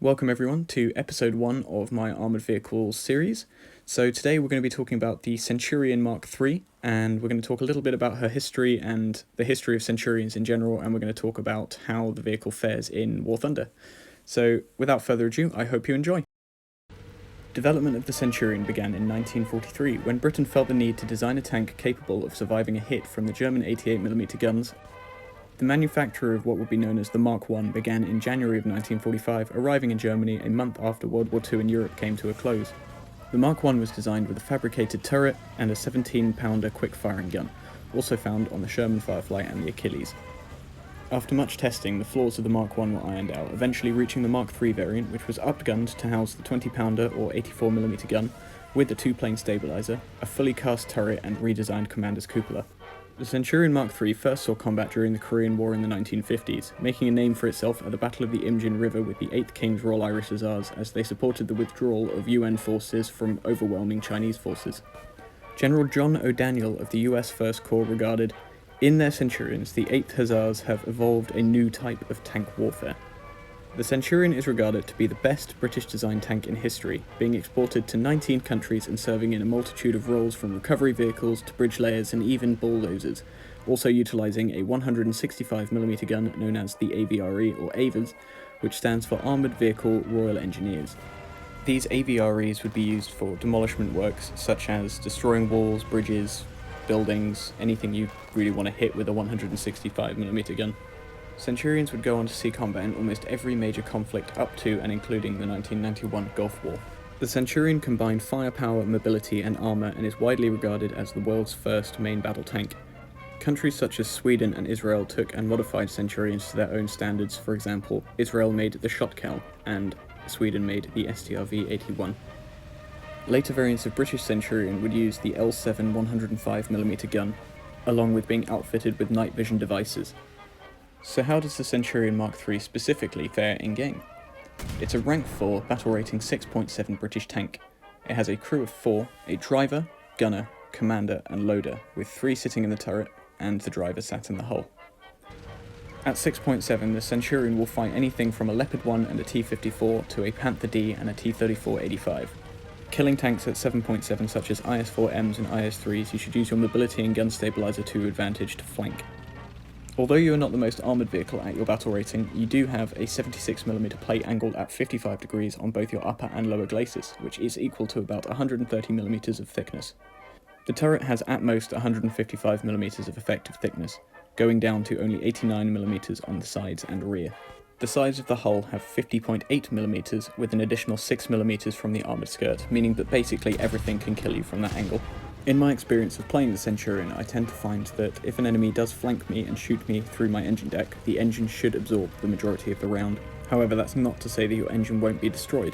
Welcome everyone to episode 1 of my Armoured Vehicles series. So today we're going to be talking about the Centurion Mk3, and we're going to talk a little bit about her history and the history of Centurions in general, and we're going to talk about how the vehicle fares in WarThunder. So without further ado, I hope you enjoy. Development of the Centurion began in 1943 when Britain felt the need to design a tank capable of surviving a hit from the German 88mm guns. The manufacture of what would be known as the Mark I began in January of 1945, arriving in Germany a month after World War II in Europe came to a close. The Mark I was designed with a fabricated turret and a 17-pounder quick-firing gun, also found on the Sherman Firefly and the Achilles. After much testing, the flaws of the Mark I were ironed out, eventually reaching the Mark III variant, which was upgunned to house the 20-pounder or 84mm gun, with a two-plane stabilizer, a fully cast turret and redesigned commander's cupola. The Centurion Mk3 first saw combat during the Korean War in the 1950s, making a name for itself at the Battle of the Imjin River with the 8th King's Royal Irish Hussars as they supported the withdrawal of UN forces from overwhelming Chinese forces. General John O'Daniel of the US First Corps regarded, "In their Centurions, the 8th Hussars have evolved a new type of tank warfare." The Centurion is regarded to be the best British-designed tank in history, being exported to 19 countries and serving in a multitude of roles from recovery vehicles to bridge layers and even bulldozers, also utilising a 165mm gun known as the AVRE or AVAs, which stands for Armoured Vehicle Royal Engineers. These AVREs would be used for demolishment works such as destroying walls, bridges, buildings, anything you really want to hit with a 165mm gun. Centurions would go on to see combat in almost every major conflict up to and including the 1991 Gulf War. The Centurion combined firepower, mobility and armour and is widely regarded as the world's first main battle tank. Countries such as Sweden and Israel took and modified Centurions to their own standards. For example, Israel made the Shotkel and Sweden made the STRV-81. Later variants of British Centurion would use the L7 105mm gun, along with being outfitted with night vision devices. So how does the Centurion Mk3 specifically fare in-game? It's a rank 4, battle rating 6.7 British tank. It has a crew of 4, a driver, gunner, commander and loader, with 3 sitting in the turret and the driver sat in the hull. At 6.7, the Centurion will fight anything from a Leopard 1 and a T-54 to a Panther D and a T-34-85. Killing tanks at 7.7 such as IS-4Ms and IS-3s, you should use your mobility and gun stabilizer to your advantage to flank. Although you are not the most armoured vehicle at your battle rating, you do have a 76mm plate angled at 55 degrees on both your upper and lower glacis, which is equal to about 130mm of thickness. The turret has at most 155mm of effective thickness, going down to only 89mm on the sides and rear. The sides of the hull have 50.8mm with an additional 6mm from the armoured skirt, meaning that basically everything can kill you from that angle. In my experience of playing the Centurion, I tend to find that if an enemy does flank me and shoot me through my engine deck, the engine should absorb the majority of the round. However, that's not to say that your engine won't be destroyed.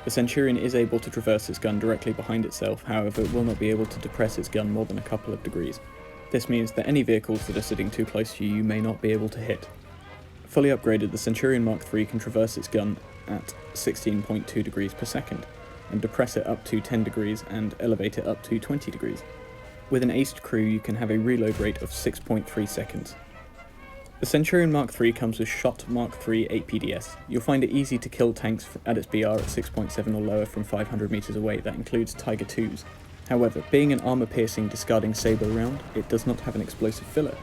The Centurion is able to traverse its gun directly behind itself, however it will not be able to depress its gun more than a couple of degrees. This means that any vehicles that are sitting too close to you may not be able to hit. Fully upgraded, the Centurion Mk3 can traverse its gun at 16.2 degrees per second, and depress it up to 10 degrees and elevate it up to 20 degrees. With an aced crew, you can have a reload rate of 6.3 seconds. The Centurion Mk3 comes with Shot Mk3 APDS. You'll find it easy to kill tanks at its BR at 6.7 or lower from 500 meters away. That includes Tiger IIs. However, being an armor-piercing discarding saber round, it does not have an explosive filler,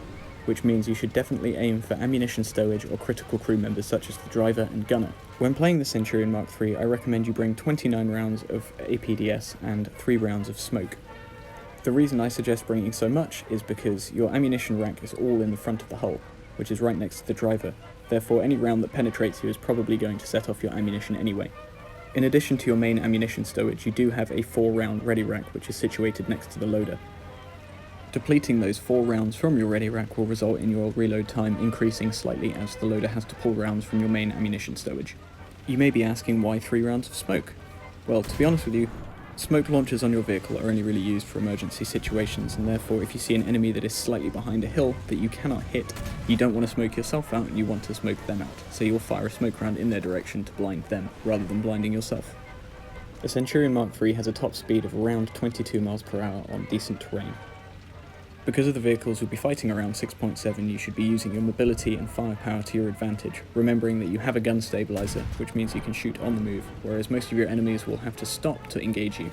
which means you should definitely aim for ammunition stowage or critical crew members such as the driver and gunner. When playing the Centurion Mk3, I recommend you bring 29 rounds of APDS and 3 rounds of smoke. The reason I suggest bringing so much is because your ammunition rack is all in the front of the hull, which is right next to the driver. Therefore, any round that penetrates you is probably going to set off your ammunition anyway. In addition to your main ammunition stowage, you do have a 4-round ready rack which is situated next to the loader. Depleting those 4 rounds from your ready rack will result in your reload time increasing slightly as the loader has to pull rounds from your main ammunition stowage. You may be asking why 3 rounds of smoke? Well, to be honest with you, smoke launchers on your vehicle are only really used for emergency situations, and therefore if you see an enemy that is slightly behind a hill that you cannot hit, you don't want to smoke yourself out and you want to smoke them out, so you'll fire a smoke round in their direction to blind them, rather than blinding yourself. The Centurion Mk3 has a top speed of around 22 miles per hour on decent terrain. Because of the vehicles you'll be fighting around 6.7, you should be using your mobility and firepower to your advantage, remembering that you have a gun stabilizer, which means you can shoot on the move, whereas most of your enemies will have to stop to engage you.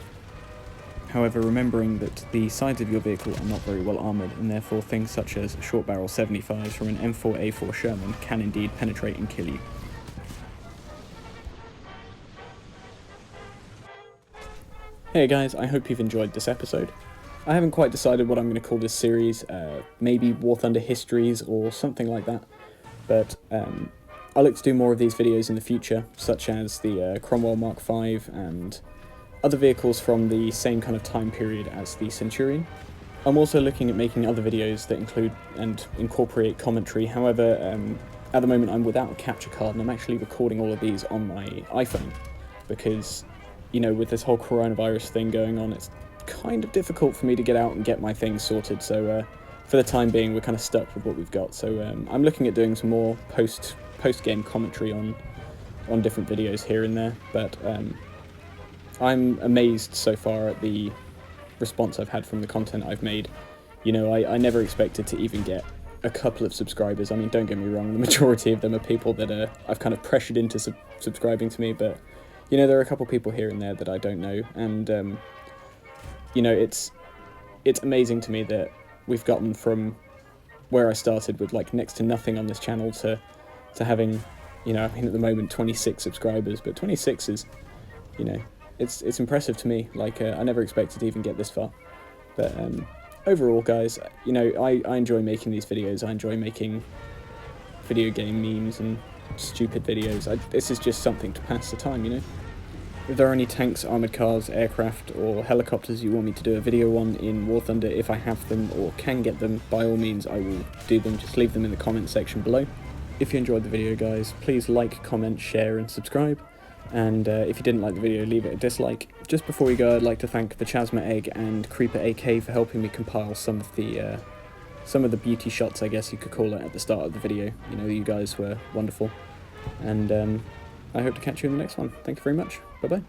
However, remembering that the sides of your vehicle are not very well armoured, and therefore things such as short barrel 75s from an M4A4 Sherman can indeed penetrate and kill you. Hey guys, I hope you've enjoyed this episode. I haven't quite decided what I'm going to call this series, maybe WarThunder Histories or something like that, but I'll look to do more of these videos in the future, such as the Cromwell Mk3 and other vehicles from the same kind of time period as the Centurion. I'm also looking at making other videos that include and incorporate commentary. However, at the moment I'm without a capture card and I'm actually recording all of these on my iPhone because, you know, with this whole coronavirus thing going on, it's kind of difficult for me to get out and get my things sorted, so for the time being we're kind of stuck with what we've got. So I'm looking at doing some more post-game commentary on different videos here and there, but I'm amazed so far at the response I've had from the content I've made. You know, I never expected to even get a couple of subscribers. I mean, don't get me wrong, the majority of them are people that I've kind of pressured into subscribing to me, but, you know, there are a couple people here and there that I don't know, and, you know, it's amazing to me that we've gotten from where I started with, like, next to nothing on this channel to having, you know, I mean, at the moment, 26 subscribers, but 26 is, you know, it's impressive to me. Like, I never expected to even get this far. But overall, guys, you know, I enjoy making these videos. I enjoy making video game memes and stupid videos. This is just something to pass the time, you know. If there are any tanks, armoured cars, aircraft, or helicopters you want me to do a video on in WarThunder, if I have them or can get them, by all means I will do them. Just leave them in the comment section below. If you enjoyed the video, guys, please like, comment, share, and subscribe. And if you didn't like the video, leave it a dislike. Just before we go, I'd like to thank the Chasma Egg and Creeper AK for helping me compile some of the beauty shots, I guess you could call it, at the start of the video. You know, you guys were wonderful. And I hope to catch you in the next one. Thank you very much. Bye-bye.